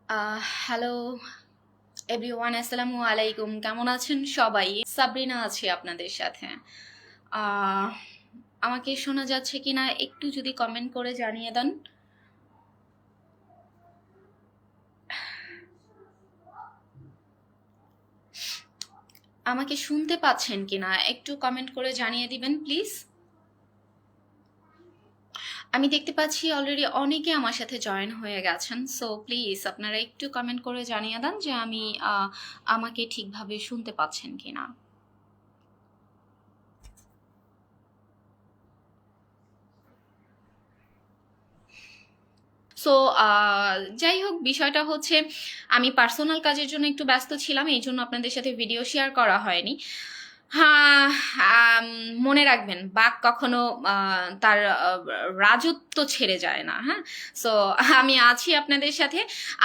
Hello everyone, আসসালামু আলাইকুম। কেমন আছেন সবাই? সাবরিনা আছি আপনাদের সাথে। আহ, আমাকে শোনা যাচ্ছে কিনা একটু যদি কমেন্ট করে জানিয়ে দেন। আমাকে শুনতে পাচ্ছেন কিনা একটু কমেন্ট করে জানিয়ে দিবেন প্লিজ। আমি দেখতে পাচ্ছি অলরেডি অনেকে আমার সাথে জয়েন হয়ে গেছেন, সো প্লিজ আপনারা একটু কমেন্ট করে জানিয়ে দেন যে আমাকে ঠিকভাবে শুনতে পাচ্ছেন কিনা। সো যাই হোক, বিষয়টা হচ্ছে আমি পার্সোনাল কাজের জন্য একটু ব্যস্ত ছিলাম, এই জন্য আপনাদের সাথে ভিডিও শেয়ার করা হয়নি। হ্যাঁ, মনে রাখবেন, বাঘ কখনো তার রাজত্ব ছেড়ে যায় না। হ্যাঁ, সো আমি আছি আপনাদের সাথে।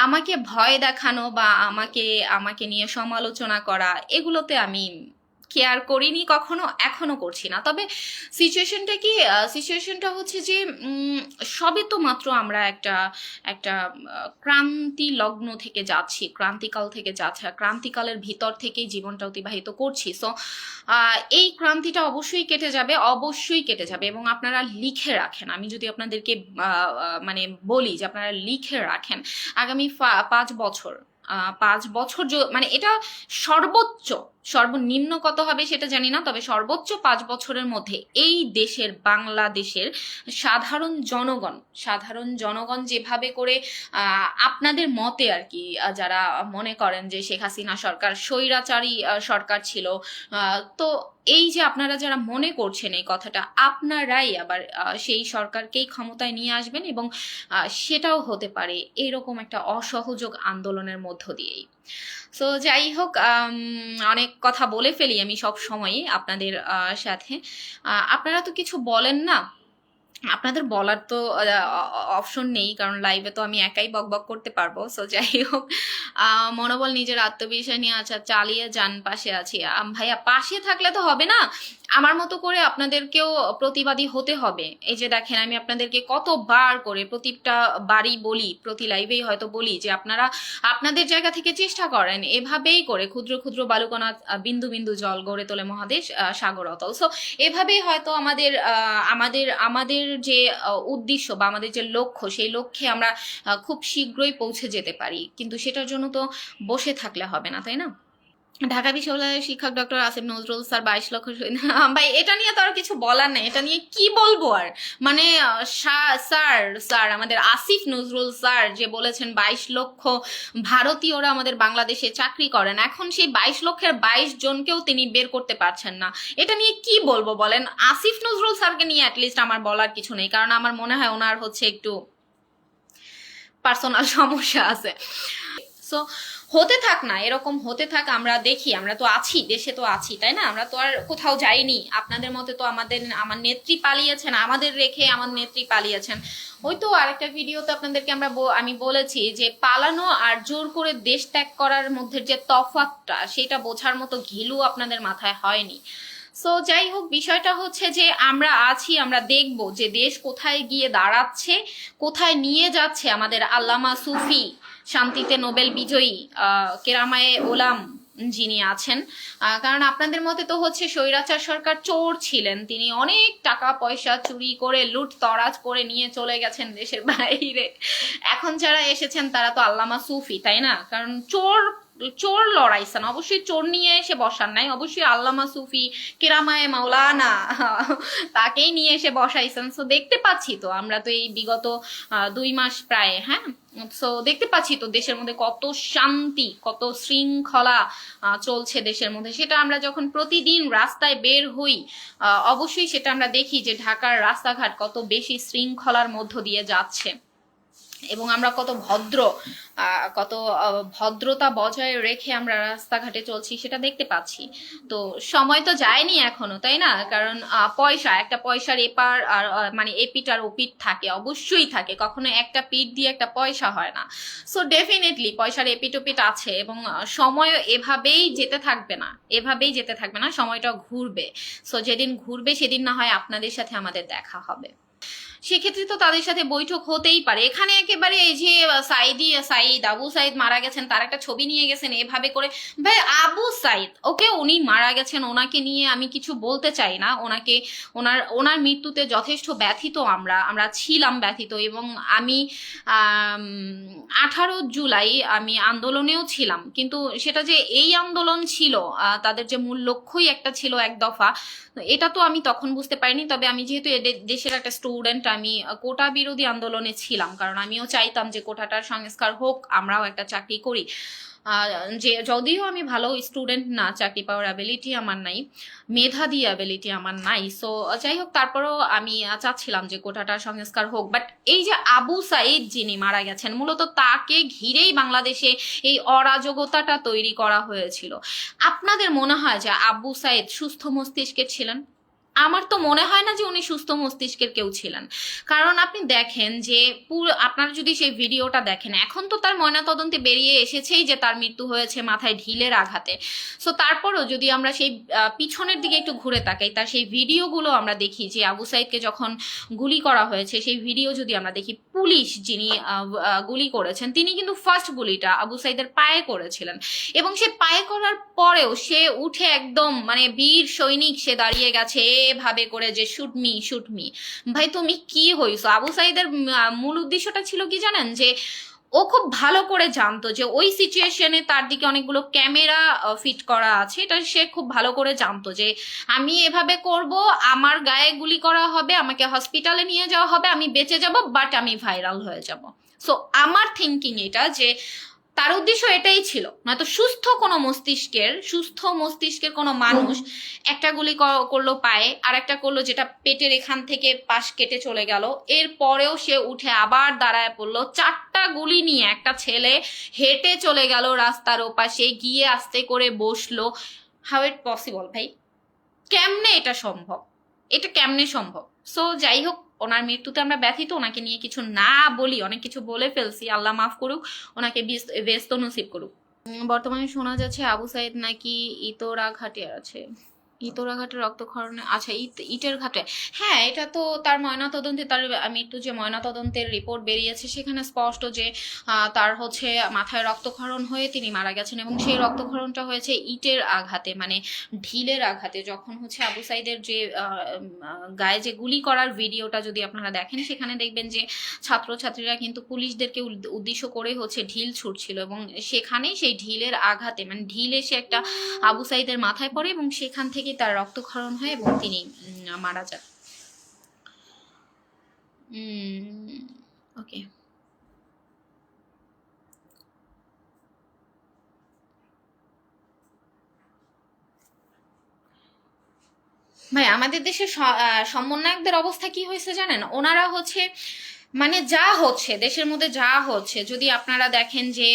আমাকে ভয় দেখানো বা আমাকে আমাকে নিয়ে সমালোচনা করা, এগুলোতে আমি কেয়ার করিনি কখনো, এখনো করছি না। তবে সিচুয়েশনটা কি, সিচুয়েশনটা হচ্ছে যে সবে তো মাত্র আমরা একটা একটা ক্রান্তি লগ্ন থেকে যাচ্ছি, ক্রান্তিকাল থেকে যাচ্ছি, ক্রান্তিকালের ভিতর থেকেই জীবনটা অতিবাহিত করছি। সো এই ক্রান্তিটা অবশ্যই কেটে যাবে, অবশ্যই কেটে যাবে। এবং আপনারা লিখে রাখেন, আমি যদি আপনাদেরকে মানে বলি যে আপনারা লিখে রাখেন, আগামী 5 বছর, 5 বছর মানে এটা সর্বোচ্চ, সর্বনিম্ন কত হবে সেটা জানি না, তবে সর্বোচ্চ 5 বছরের মধ্যে এই দেশের, বাংলাদেশের সাধারণ জনগণ যেভাবে করে আপনাদের মতে আর কি, যারা মনে করেন যে শেখ হাসিনা সরকার স্বৈরাচারী সরকার ছিল, তো এই যে আপনারা যারা মনে করছেন এই কথাটা, আপনারাই আবার সেই সরকারকেই ক্ষমতায় নিয়ে আসবেন, এবং সেটাও হতে পারে এরকম একটা অসহযোগ আন্দোলনের মধ্য দিয়েই। সো যাই হোক, অনেক কথা বলে ফেলি আমি সব সময়ই আপনাদের সাথে। আপনারা তো কিছু বলেন না, আপনাদের বলার তো অপশন নেই, কারণ লাইভে তো আমি একাই বকবক করতে পারবো। সো যাই হোক, মনোবল, নিজের আত্মবিশ্বাস নিয়ে আচ্ছা চালিয়ে যান, পাশে আছি। ভাইয়া, পাশে থাকলে তো হবে না, আমার মতো করে আপনাদেরকেও প্রতিবাদী হতে হবে। এই যে দেখেন, আমি আপনাদেরকে কতবার করে প্রতিটা বাড়ি বলি, প্রতি লাইভেই হয়তো বলি যে আপনারা আপনাদের জায়গা থেকে চেষ্টা করেন, এভাবেই করে ক্ষুদ্র ক্ষুদ্র বালুকণা, বিন্দু বিন্দু জল গড়ে তোলে মহাদেশ সাগর অতল। সো এভাবেই হয়তো আমাদের আমাদের আমাদের যে উদ্দেশ্য বা আমাদের যে লক্ষ্য, সেই লক্ষ্যে আমরা খুব শীঘ্রই পৌঁছে যেতে পারি। কিন্তু সেটার জন্য তো বসে থাকলে হবে না, তাই না? ঢাকা বিশ্ববিদ্যালয়ের শিক্ষক ডক্টর আসিফ নজরুল স্যার 22 লক্ষ ভাই, এটা নিয়ে তো আর কিছু বলার নেই, এটা নিয়ে কি বলবো আর। মানে স্যার স্যার আমাদের আসিফ নজরুল স্যার যে বলেছেন 22 লক্ষ ভারতীয়রা আমাদের বাংলাদেশে চাকরি করেন, এখন সেই 22 লক্ষের 22 জনকেও তিনি বের করতে পারছেন না। এটা নিয়ে কি বলবো বলেন? আসিফ নজরুল স্যারকে নিয়ে অ্যাটলিস্ট আমার বলার কিছু নেই, কারণ আমার মনে হয় ওনার হচ্ছে একটু পার্সোনাল সমস্যা আছে। সো হতে থাক না, এরকম হতে থাক, আমরা দেখি, আমরা তো আছি, দেশে তো আছি, তাই না? আমরা তো আর কোথাও যাইনি। আপনাদের মতে তো আমার নেত্রী পালিয়েছেন, আমাদের রেখে আমার নেত্রী পালিয়েছেন। ওই তো আরেকটা ভিডিওতে আপনাদেরকে আমি বলেছি যে পালানো আর জোর করে দেশ ত্যাগ করার মধ্যে যে তফাৎটা, সেটা বোঝার মতো ঘিলু আপনাদের মাথায় হয়নি। সো যাই হোক, বিষয়টা হচ্ছে যে আমরা আছি, আমরা দেখব যে দেশ কোথায় গিয়ে দাঁড়াচ্ছে, কোথায় নিয়ে যাচ্ছে আমাদের আল্লামা সুফি, শান্তিতে নোবেল বিজয়ী কেরামায়ে ওলাম যিনি আছেন। কারণ আপনাদের মতে তো হচ্ছে স্বৈরাচার সরকার চোর ছিলেন, তিনি অনেক টাকা পয়সা চুরি করে লুট তরাজ করে নিয়ে চলে গেছেন দেশের বাইরে। এখন যারা এসেছেন তারা তো আল্লামা সুফি, তাই না? কারণ চোর চোর লড়াইছেন, অবশ্যই চোর নিয়ে এসে বসান নাই, অবশ্যই আল্লামা সুফি কেরামায়ে মাওলানা তাকেই নিয়ে এসে বসাইছেন। সো দেখতে পাচ্ছি তো, আমরা তো এই বিগত 2 মাস প্রায়, হ্যাঁ, সো দেখতে পাচ্ছি তো দেশের মধ্যে কত শান্তি, কত শৃঙ্খলা চলছে দেশের মধ্যে। সেটা আমরা যখন প্রতিদিন রাস্তায় বের হই, অবশ্যই সেটা আমরা দেখি যে ঢাকার রাস্তাঘাট কত বেশি শৃঙ্খলার মধ্য দিয়ে যাচ্ছে, এবং আমরা কত কত ভদ্রতা বজায় রেখে আমরা রাস্তাঘাটে চলছি, সেটা দেখতে পাচ্ছি। তো সময় তো যায়নি এখনো, তাই না? কারণ একটা পয়সার এপার আর মানে এপিট আর ওপিট থাকে, অবশ্যই থাকে, কখনো একটা পিঠ দিয়ে একটা পয়সা হয় না। সো ডেফিনেটলি পয়সার এপিট ওপিট আছে, এবং সময় এভাবেই যেতে থাকবে না, এভাবেই যেতে থাকবে না, সময়টা ঘুরবে। সো যেদিন ঘুরবে সেদিন না হয় আপনাদের সাথে আমাদের দেখা হবে। সেক্ষেত্রে তো তাদের সাথে বৈঠক হতেই পারে। এখানে একেবারে এই যে সাইদ আবু সাইদ মারা গেছেন, তার একটা ছবি নিয়ে গেছেন এভাবে করে। ভাই আবু সাইদ, ওকে, উনি মারা গেছেন, ওনাকে নিয়ে আমি কিছু বলতে চাই না। ওনাকে ওনার মৃত্যুতে যথেষ্ট ব্যথিত, আমরা ছিলাম ব্যথিত। এবং আমি 18 জুলাই আমি আন্দোলনেও ছিলাম, কিন্তু সেটা যে এই আন্দোলন ছিল, তাদের যে মূল লক্ষ্যই একটা ছিল এক দফা, এটা তো আমি তখন বুঝতে পারিনি। তবে আমি যেহেতু দেশের একটা স্টুডেন্ট, আমি কোটা বিরোধী আন্দোলনে ছিলাম, কারণ আমিও চাইতাম যে কোটাটার সংস্কার হোক, আমরাও একটা চাকরি করি। যে যদিও আমি ভালো স্টুডেন্ট না, চাকরি পাওয়ার অ্যাবিলিটি আমার নাই, মেধাবী অ্যাবিলিটি আমার নাই, সো যাই হোক, তারপরেও আমি চাচ্ছিলাম যে কোটাটার সংস্কার হোক। বাট এই যে আবু সাইদ যিনি মারা গেছেন, মূলত তাকে ঘিরেই বাংলাদেশে এই অরাজকতাটা তৈরি করা হয়েছিল। আপনাদের মনে হয় যে আবু সাইদ সুস্থ মস্তিষ্কের ছিলেন? আমার তো মনে হয় না যে উনি সুস্থ মস্তিষ্কের কেউ ছিলেন। কারণ আপনি দেখেন যে আপনারা যদি সেই ভিডিওটা দেখেন, এখন তো তার ময়নাতদন্তে বেরিয়ে এসেছেই যে তার মৃত্যু হয়েছে মাথায় ঢিলের আঘাতে। সো তারপরও যদি আমরা সেই পিছনের দিকে একটু ঘুরে তাকাই, তার সেই ভিডিওগুলো আমরা দেখি যে আবু সাইদকে যখন গুলি করা হয়েছে, সেই ভিডিও যদি আমরা দেখি, পুলিশ যিনি গুলি করেছেন তিনি কিন্তু ফার্স্ট গুলিটা আবু সাইদের পায়ে করেছিলেন, এবং সে পায়ে করার পরেও সে উঠে একদম মানে বীর সৈনিক সে দাঁড়িয়ে গেছে এভাবে করে যে শুট মি। ভাই তুমি কি হইছো? আবু সাইদের মূল উদ্দেশ্যটা ছিল কি জানেন? যে ও খুব ভালো করে জানতো যে ওই সিচুয়েশনে তার দিকে অনেকগুলো ক্যামেরা ফিট করা আছে, এটা সে খুব ভালো করে জানতো যে আমি এভাবে করব, আমার গায়ে গুলি করা হবে, আমাকে হসপিটালে নিয়ে যাওয়া হবে, আমি বেঁচে যাব, বাট আমি ভাইরাল হয়ে যাব। সো আমার থিঙ্কিং এটা যে তার উদ্দেশ্য এটাই ছিল। নয়তো সুস্থ মস্তিষ্কের কোনো মানুষ একটা গুলি করলো পায়ে, আর একটা করলো যেটা পেটের এখান থেকে পাশ কেটে চলে গেল, এর পরেও সে উঠে আবার দাঁড়ায় পড়লো, 4টা গুলি নিয়ে একটা ছেলে হেঁটে চলে গেল রাস্তার ওপাশে, গিয়ে আস্তে করে বসলো। হাউ ইট পসিবল ভাই? কেমনে এটা সম্ভব? এটা কেমনে সম্ভব? সো যাই হোক, ওনার মৃত্যুতে আমরা ব্যথিত, ওনাকে নিয়ে কিছু না বলি, অনেক কিছু বলে ফেলছি, আল্লাহ মাফ করুক, ওনাকে ব্যস্ত নসিব করুক। বর্তমানে শোনা যাচ্ছে আবু সাইদ নাকি ইতোরা ঘাটে আছে। ইতোরা ঘাটে রক্তক্ষরণে, আচ্ছা ইটের ঘাটে, হ্যাঁ, এটা তো তার ময়নাতদন্তে, তার মৃত্যু যে ময়নাতদন্তের রিপোর্ট বেরিয়েছে সেখানে স্পষ্ট যে তার হচ্ছে মাথায় রক্তক্ষরণ হয়ে তিনি মারা গেছেন, এবং সেই রক্তক্ষরণটা হয়েছে ইটের আঘাতে, মানে ঢিলের আঘাতে। যখন হচ্ছে আবু সাইদের যে গায়ে যে গুলি করার ভিডিওটা যদি আপনারা দেখেন, সেখানে দেখবেন যে ছাত্রছাত্রীরা কিন্তু পুলিশদেরকে উদ্দেশ্য করে হচ্ছে ঢিল ছুটছিল, এবং সেখানেই সেই ঢিলের আঘাতে মানে ঢিল এসে একটা আবু সাইদের মাথায় পড়ে, এবং সেখান থেকে তার রক্তক্ষরণ হয় এবং তিনি মারা যান। ওকে, ভাই আমাদের দেশের সমন্বয়কদের অবস্থা কি হয়েছে জানেন? ওনারা হচ্ছে মানে যা হচ্ছে দেশের মধ্যে যা হচ্ছে, যদি আপনারা দেখেন যে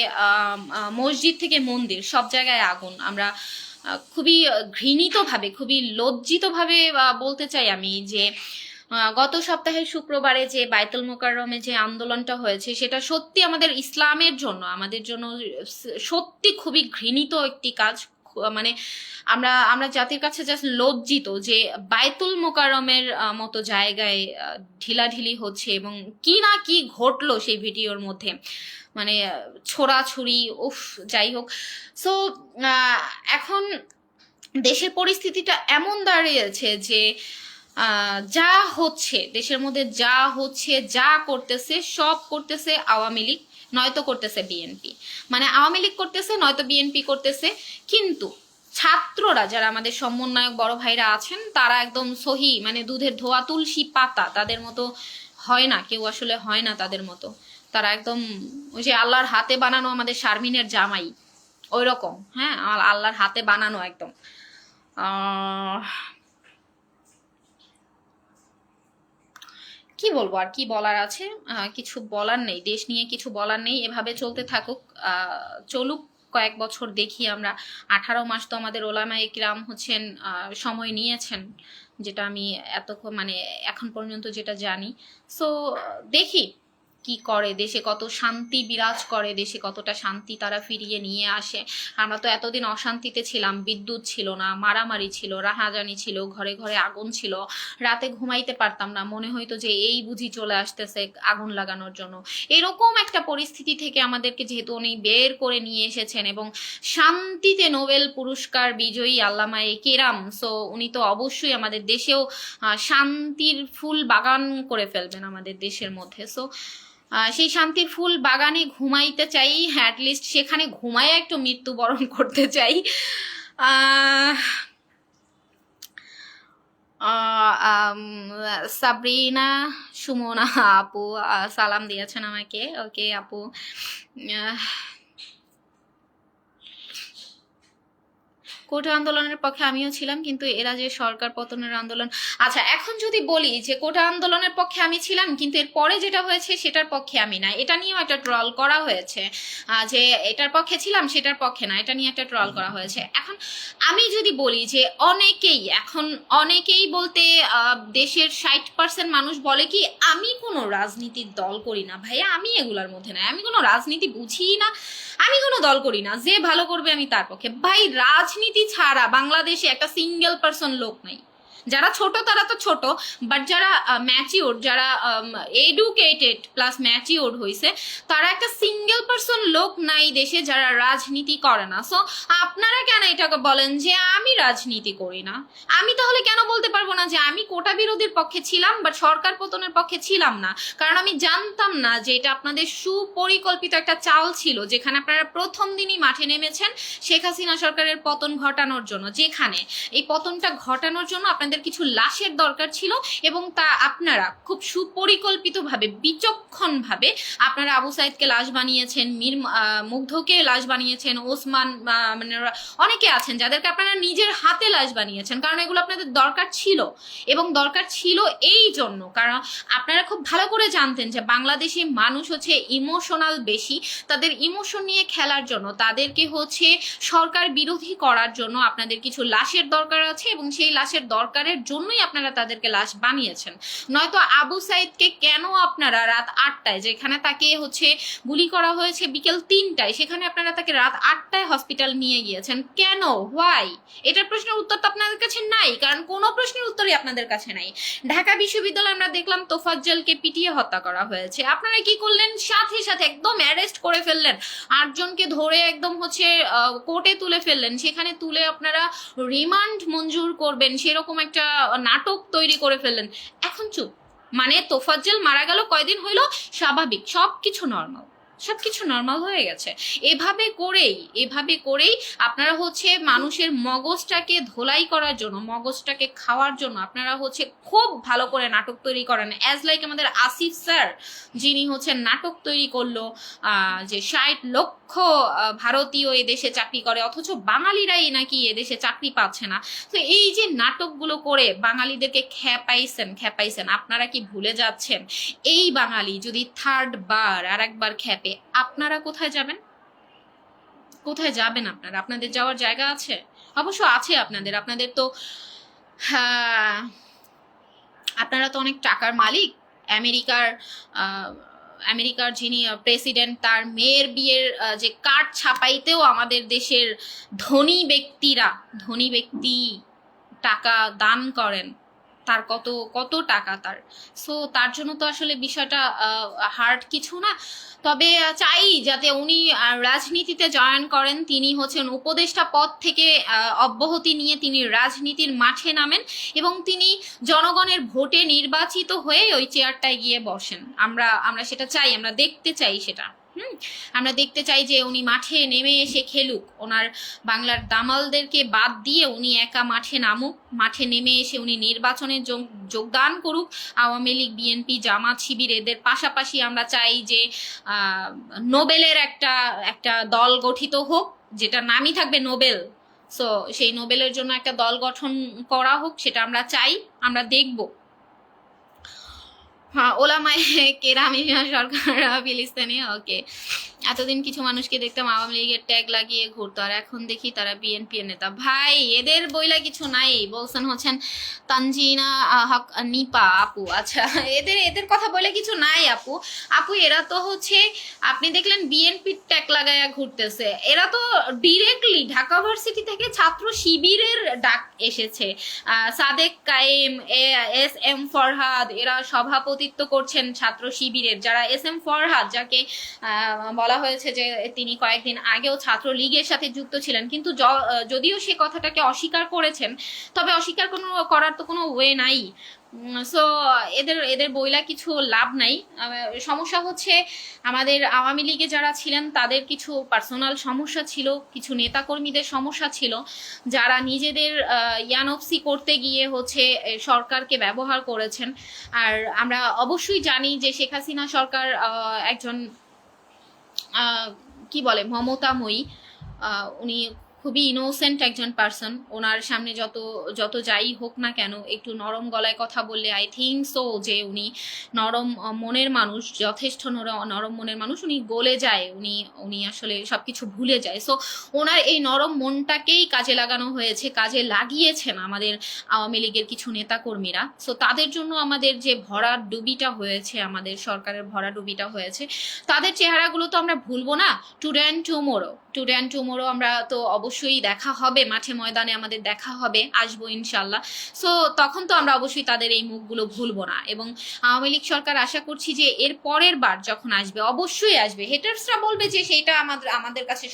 মসজিদ থেকে মন্দির সব জায়গায় আগুন, আমরা খুবই ঘৃণিতভাবে, খুবই লজ্জিতভাবে বলতে চাই আমি যে গত সপ্তাহের শুক্রবারে যে বায়তুল মোকাররমে যে আন্দোলনটা হয়েছে, সেটা সত্যি আমাদের ইসলামের জন্য, আমাদের জন্য সত্যি খুবই ঘৃণিত একটি কাজ। মানে আমরা জাতির কাছে জাস্ট লজ্জিত যে বায়তুল মোকাররমের মতো জায়গায় ঢিলাঢিলি হচ্ছে, এবং কি না কি ঘটলো সেই ভিডিওর মধ্যে, মানে ছোড়াছুড়ি, উফ, যাই হোক। সো এখন দেশের পরিস্থিতিটা এমন দাঁড়িয়েছে যে যা হচ্ছে দেশের মধ্যে, যা হচ্ছে, যা করতেছে, সব করতেছে আওয়ামী লীগ, নয়তো করতেছে বিএনপি। মানে আওয়ামী লীগ করতেছে, নয়তো বিএনপি করতেছে। কিন্তু ছাত্ররা, যারা আমাদের সমন্বয়ক বড় ভাইরা আছেন, তারা একদম সহি, মানে দুধের ধোয়া তুলসী পাতা, তাদের মতো হয় না কেউ, আসলে হয় না তাদের মতো। তারা একদম ওই যে আল্লাহর হাতে বানানো আমাদের শারমিনের জামাই, ওই রকম। হ্যাঁ, আল্লাহর হাতে বানানো একদম। কি বলবো, আর কি বলার আছে? কিছু বলার নেই, দেশ নিয়ে কিছু বলার নেই। এভাবে চলতে থাকুক, চলুক কয়েক বছর, দেখি আমরা। 18 মাস তো আমাদের ওলামায়ে কিরাম হচ্ছেন সময় নিয়েছেন, যেটা আমি এতক্ষণ মানে এখন পর্যন্ত যেটা জানি। সো দেখি কি করে, দেশে কত শান্তি বিরাজ করে, দেশে কতটা শান্তি তারা ফিরিয়ে নিয়ে আসে। আমরা তো এতদিন অশান্তিতে ছিলাম, বিদ্যুৎ ছিল না, মারামারি ছিল, রাহাজানি ছিল, ঘরে ঘরে আগুন ছিল, রাতে ঘুমাইতে পারতাম না, মনে হইতো যে এই বুঝি চলে আসতেছে আগুন লাগানোর জন্য। এরকম একটা পরিস্থিতি থেকে আমাদেরকে যেহেতু উনি বের করে নিয়ে এসেছেন এবং শান্তিতে নোবেল পুরস্কার বিজয়ী আল্লামা কেরাম, সো উনি তো অবশ্যই আমাদের দেশেও শান্তির ফুল বাগান করে ফেলবেন আমাদের দেশের মধ্যে। সো সেই শান্তির ফুল বাগানে ঘুমাইতে চাই, অ্যাটলিস্ট সেখানে ঘুমায় একটু মৃত্যুবরণ করতে চাই। সাবরিনা সুমনা আপু সালাম দিয়েছেন আমাকে। ওকে আপু, কোটা আন্দোলনের পক্ষে আমিও ছিলাম, কিন্তু এরা যে সরকার পতনের আন্দোলন, আচ্ছা এখন যদি বলি যে কোটা আন্দোলনের পক্ষে আমি ছিলাম কিন্তু এর পরে যেটা হয়েছে সেটার পক্ষে আমি না, এটা নিয়েও একটা ট্রল করা হয়েছে যে এটার পক্ষে ছিলাম সেটার পক্ষে না, এটা নিয়ে একটা ট্রল করা হয়েছে। এখন আমি যদি বলি যে অনেকেই বলতে দেশের 60% মানুষ বলে কি আমি কোনো রাজনীতির দল করি না ভাইয়া, আমি এগুলার মধ্যে নাই, আমি কোনো রাজনীতি বুঝি না, আমি কোনো দল করি না, যে ভালো করবে আমি তার পক্ষে। ভাই রাজনীতি ছাড়া বাংলাদেশে একটা সিঙ্গেল পার্সন লোক নাই। যারা ছোট তারা তো ছোট, বাট যারা ম্যাচিওর, যারা এডুকেটেড প্লাস ম্যাচিওর হয়েছে, তারা একটা সিঙ্গেল পার্সন লোক নাই দেশে যারা রাজনীতি করে না। সো আপনারা কেন এটাকে বলেন যে আমি রাজনীতি করি না? আমি তাহলে কেন বলতে পারবো না যে আমি কোটা বিরোধীর পক্ষে ছিলাম বাট সরকার পতনের পক্ষে ছিলাম না? কারণ আমি জানতাম না যে এটা আপনাদের সুপরিকল্পিত একটা চাল ছিল, যেখানে আপনারা প্রথম দিনই মাঠে নেমেছেন শেখ হাসিনা সরকারের পতন ঘটানোর জন্য, যেখানে এই পতনটা ঘটানোর জন্য আপনাদের কিছু লাশের দরকার ছিল এবং তা আপনারা খুব সুপরিকল্পিতভাবে বিচক্ষণভাবে আপনারা আবু সাইদকে লাশ বানিয়েছেন, মুগ্ধকে লাশ বানিয়েছেন, ওসমান, মানে অনেকে আছেন যাদেরকে আপনারা নিজের হাতে লাশ বানিয়েছেন, কারণ এগুলো আপনাদের দরকার ছিল। এবং দরকার ছিল এই জন্য কারণ আপনারা খুব ভালো করে জানতেন যে বাংলাদেশি মানুষ হচ্ছে ইমোশনাল বেশি, তাদের ইমোশন নিয়ে খেলার জন্য, তাদেরকে হচ্ছে সরকার বিরোধী করার জন্য আপনাদের কিছু লাশের দরকার আছে এবং সেই লাশের দরকারের জন্যই আপনারা তাদেরকে লাশ বানিয়েছেন। নয়তো আবু সাইদকে কেন আপনারা রাত 8টায়, যেখানে তাকে হচ্ছে গুলি করা হয়েছে বিকেল 3টায়, সেখানে আপনারা তাকে রাত 8টায় হসপিটাল নিয়ে গিয়েছেন কেন? হোয়াই? এটার প্রশ্নের উত্তর তো আপনাদের কাছে নাই, কারণ কোনো প্রশ্নের উত্তরই আপনাদের কাছে নাই। ঢাকা বিশ্ববিদ্যালয়ে আমরা দেখলাম তোফাজ্জলকে পিটিয়ে হত্যা করা হয়েছে, আপনারা কি করলেন? সাথে সাথে একদম অ্যারেস্ট করে ফেললেন, 8জনকে ধরে একদম হচ্ছে কোর্টে তুলে ফেললেন, সেখানে তুলে আপনারা রিমান্ড মঞ্জুর করবেন সেরকম একটা নাটক তৈরি করে ফেললেন। এখন চুপ, মানে তোফাজ্জল মারা গেল, কয়দিন হইলো, স্বাভাবিক, সবকিছু নর্মাল হয়ে গেছে। এভাবে করেই আপনারা হচ্ছে মানুষের মগজটাকে ধোলাই করার জন্য, মগজটাকে খাওয়ার জন্য আপনারা হচ্ছে খুব ভালো করে নাটক তৈরি করেন। অ্যাজ লাইক আমাদের আসিফ স্যার, যিনি হচ্ছে নাটক তৈরি করলো যে 60 লক্ষ ভারতীয় এদেশে চাকরি করে অথচ বাঙালিরাই নাকি এদেশে চাকরি পাচ্ছে না। তো এই যে নাটকগুলো করে বাঙালিদেরকে খেপাইছেন, আপনারা কি ভুলে যাচ্ছেন এই বাঙালি যদি থার্ড বার আর একবার খেপে, আপনারা কোথায় যাবেন? আপনাদের যাওয়ার জায়গা আছে? অবশ্য আছে আপনাদের তো আপনারা তো অনেক টাকার মালিক। আমেরিকার যিনি প্রেসিডেন্ট, তার মেয়ের বিয়ের যে কার্ড ছাপাইতেও আমাদের দেশের ধনী ব্যক্তি টাকা দান করেন, তার কত টাকা তার। সো তার জন্য তো আসলে বিষয়টা হার্ড কিছু না। তবে চাই যাতে উনি রাজনীতিতে জয়েন করেন, তিনি হচ্ছেন উপদেষ্টা পদ থেকে অব্যাহতি নিয়ে তিনি রাজনীতির মাঠে নামেন এবং তিনি জনগণের ভোটে নির্বাচিত হয়ে ওই চেয়ারটায় গিয়ে বসেন। আমরা সেটা চাই, আমরা দেখতে চাই সেটা। আমরা দেখতে চাই যে উনি মাঠে নেমে এসে খেলুক, ওনার বাংলার দামালদেরকে বাদ দিয়ে উনি একা মাঠে নামুক, মাঠে নেমে এসে উনি নির্বাচনে যোগদান করুক। আওয়ামী লীগ, বিএনপি, জামাত, শিবির এদের পাশাপাশি আমরা চাই যে নোবেলের একটা দল গঠিত হোক, যেটা নামই থাকবে নোবেল। সো সেই নোবেলের জন্য একটা দল গঠন করা হোক, সেটা আমরা চাই, আমরা দেখব। হ্যাঁ, ওলামায়ে কেরাম সরকার ফিলিস্তিনি। ওকে, এতদিন কিছু মানুষকে দেখতাম আওয়ামী লীগের ট্যাগ লাগিয়ে ঘুরতো, আর এখন দেখি তারা বিএনপি এর নেতা। ভাই এদের বইলা কিছু নাই, বলছেন হচ্ছেন তানজিনা হক নিপা আপু। আচ্ছা, এদের এদের কথা বলে কিছু নাই আপু। আপু এরা তো হচ্ছে আপনি দেখলেন বিএনপি ট্যাগ লাগায়া ঘুরতেছে। এরা তো ডিরেক্টলি ঢাকা ভার্সিটি থেকে ছাত্র শিবিরের ডাক এসেছে। সাদেক কায়েম, এস এম ফরহাদ, এরা সভাপতিত্ব করছেন ছাত্র শিবিরের। যারা এস এম ফরহাদ, যাকে বলা হয়েছে যে তিনি কয়েকদিন আগেও ছাত্র লীগের সাথে যুক্ত ছিলেন, কিন্তু যদিও সে কথাটাকে অস্বীকার করেছেন, তবে অস্বীকার করার তো কোনো ওয়ে নাই। সো এদের এদের বইলা কিছু লাভ নাই। সমস্যা হচ্ছে আমাদের আওয়ামী লীগে যারা ছিলেন তাদের কিছু পার্সোনাল সমস্যা ছিল, কিছু নেতাকর্মীদের সমস্যা ছিল, যারা নিজেদের ইয়ানফসি করতে গিয়ে হচ্ছে সরকারকে ব্যবহার করেছেন। আর আমরা অবশ্যই জানি যে শেখ হাসিনা সরকার একজন কি বলে মমতাময়ী, উনি খুবই ইনোসেন্ট একজন পার্সন। ওনার সামনে যত যত যাই হোক না কেন, একটু নরম গলায় কথা বললে আই থিঙ্ক সো যে উনি নরম মনের মানুষ, যথেষ্ট নরম মনের মানুষ। উনি গলে যায়, উনি আসলে সবকিছু ভুলে যায়। সো ওনার এই নরম মনটাকেই কাজে লাগানো হয়েছে, কাজে লাগিয়েছেন আমাদের আওয়ামী লীগের কিছু নেতাকর্মীরা। সো তাদের জন্য আমাদের যে ভরাডুবিটা হয়েছে, আমাদের সরকারের ভরাডুবিটা হয়েছে, তাদের চেহারাগুলো তো আমরা ভুলবো না। টুডে অ্যান্ড টুমোরো আমরা তো অবশ্যই দেখা হবে, মাঠে ময়দানে আমাদের দেখা হবে, আসবো ইনশাল্লাহ। সো তখন তো আমরা অবশ্যই তাদের এই মুখগুলো ভুলবো না। এবং আওয়ামী লীগ সরকার আশা করছি যে এর পরের বার যখন আসবে, অবশ্যই আসবে। হেটার্সরা বলবে যে সেইটা আমাদের কাছে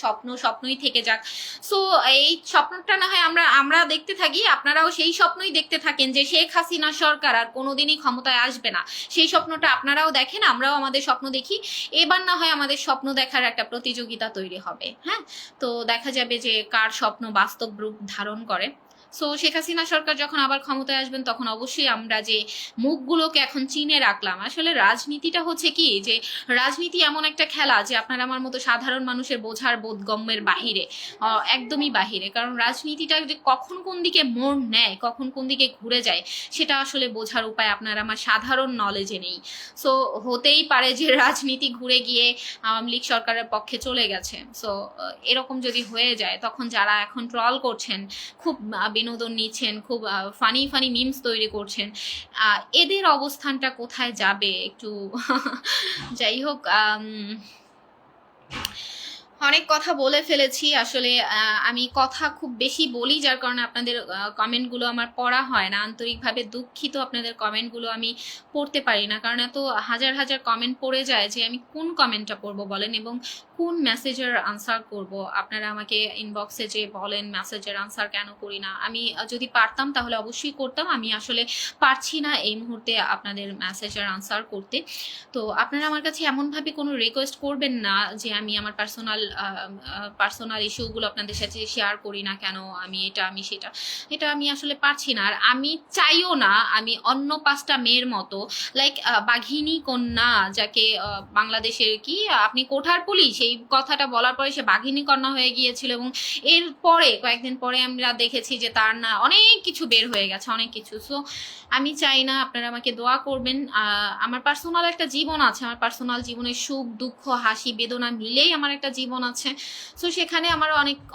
স্বপ্নই থেকে যাক। সো এই স্বপ্নটা না হয় আমরা দেখতে থাকি, আপনারাও সেই স্বপ্নই দেখতে থাকেন যে শেখ হাসিনা সরকার আর কোনোদিনই ক্ষমতায় আসবে না। সেই স্বপ্নটা আপনারাও দেখেন, আমরাও আমাদের স্বপ্ন দেখি। এবার না হয় আমাদের স্বপ্ন দেখার একটা প্রতিযোগিতা তৈরি হবে। হ্যাঁ, তো দেখা যাবে যে কার স্বপ্ন বাস্তব রূপ ধারণ করে। সো শেখ হাসিনা সরকার যখন আবার ক্ষমতায় আসবেন, তখন অবশ্যই আমরা যে মুখগুলোকে এখন চিনে রাখলাম, আসলে রাজনীতিটা হচ্ছে কি, যে রাজনীতি এমন একটা খেলা যে আপনার আমার মতো সাধারণ মানুষের বোঝার বোধগম্যের বাহিরে, একদমই বাহিরে। কারণ রাজনীতিটা যে কখন কোন দিকে মোড় নেয়, কখন কোন দিকে ঘুরে যায়, সেটা আসলে বোঝার উপায় আপনার আমার সাধারণ নলেজে নেই। সো হতেই পারে যে রাজনীতি ঘুরে গিয়ে আওয়ামী লীগ সরকারের পক্ষে চলে গেছে। সো এরকম যদি হয়ে যায়, তখন যারা এখন ট্রল করছেন, খুব বিনোদন নিচ্ছেন, খুব ফানি মিমস তৈরি করছেন, এদের অবস্থানটা কোথায় যাবে একটু যাই হোক, অনেক কথা বলে ফেলেছি আসলে। আমি কথা খুব বেশি বলি, যার কারণে আপনাদের কমেন্টগুলো আমার পড়া হয় না। আন্তরিকভাবে দুঃখিত, আপনাদের কমেন্টগুলো আমি পড়তে পারি না, কারণ এত হাজার হাজার কমেন্ট পড়ে যায় যে আমি কোন কমেন্টটা পড়বো বলেন, এবং কোন মেসেজের আনসার করব। আপনারা আমাকে ইনবক্সে যে বলেন মেসেজের আনসার কেন করি না, আমি যদি পারতাম তাহলে অবশ্যই করতাম। আমি আসলে পারছি না এই মুহূর্তে আপনাদের মেসেজের আনসার করতে। তো আপনারা আমার কাছে এমনভাবে কোনো রিকোয়েস্ট করবেন না যে আমি আমার পার্সোনাল ইস্যুগুলো আপনাদের সাথে শেয়ার করি না কেন, আমি সেটা, এটা আমি আসলে পারছি না। আর আমি চাইও না আমি অন্য 5টা মেয়ের মতো, লাইক বাঘিনী কন্যা, যাকে বাংলাদেশের কি আপনি কোঠার পুলিশ, এই কথাটা বলার পরে সে বাঘিনী কন্যা হয়ে গিয়েছিল, এবং এর পরে কয়েকদিন পরে আমরা দেখেছি যে তার না অনেক কিছু বের হয়ে গেছে, অনেক কিছু। সো আমি চাই না, আপনারা আমাকে দোয়া করবেন। আমার পার্সোনাল একটা জীবন আছে, আমার পার্সোনাল জীবনের সুখ দুঃখ হাসি বেদনা মিলেই আমার একটা জীবন আছে। সো সেখানে আমার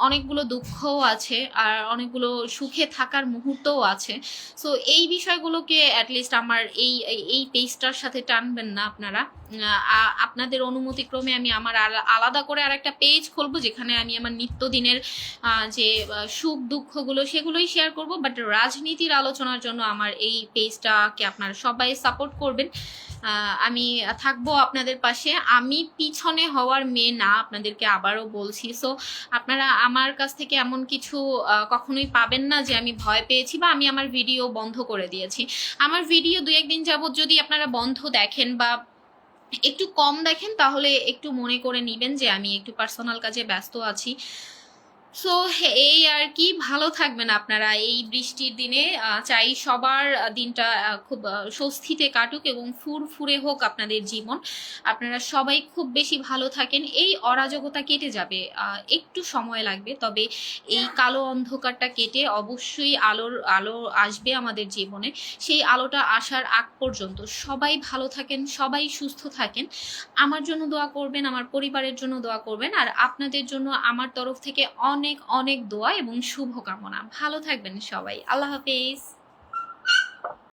অনেকগুলো দুঃখও আছে, আর অনেকগুলো সুখে থাকার মুহূর্তও আছে। সো এই বিষয়গুলোকে অ্যাটলিস্ট আমার এই পেজটার সাথে টানবেন না আপনারা। আপনাদের অনুমতিক্রমে আমি আমার আলাদা করে আর একটা পেজ খুলবো, যেখানে আমি আমার নিত্যদিনের যে সুখ দুঃখগুলো সেগুলোই শেয়ার করব। বাট রাজনীতির আলোচনার জন্য আমার এই পেজটাকে আপনারা সবাই সাপোর্ট করবেন। আমি থাকবো আপনাদের পাশে, আমি পিছনে হওয়ার মেয়ে না, আপনাদেরকে আবারও বলছি। সো আপনারা আমার কাছ থেকে এমন কিছু কখনোই পাবেন না যে আমি ভয় পেয়েছি বা আমি আমার ভিডিও বন্ধ করে দিয়েছি। আমার ভিডিও 2-1 দিন যাবত যদি আপনারা বন্ধ দেখেন বা একটু কম দেখেন, তাহলে একটু মনে করে নিবেন যে আমি একটু পার্সোনাল কাজে ব্যস্ত আছি। সো এই আর কি, ভালো থাকবেন আপনারা এই বৃষ্টির দিনে। চাই সবার দিনটা খুব স্বস্তিতে কাটুক এবং ফুরফুরে হোক আপনাদের জীবন। আপনারা সবাই খুব বেশি ভালো থাকেন, এই অরাজকতা কেটে যাবে, একটু সময় লাগবে, তবে এই কালো অন্ধকারটা কেটে অবশ্যই আলোর আলো আসবে আমাদের জীবনে। সেই আলোটা আসার আগ পর্যন্ত সবাই ভালো থাকেন, সবাই সুস্থ থাকেন। আমার জন্য দোয়া করবেন, আমার পরিবারের জন্য দোয়া করবেন, আর আপনাদের জন্য আমার তরফ থেকে অনেক অনেক দোয়া এবং শুভকামনা। ভালো থাকবেন সবাই, আল্লাহ হাফেজ।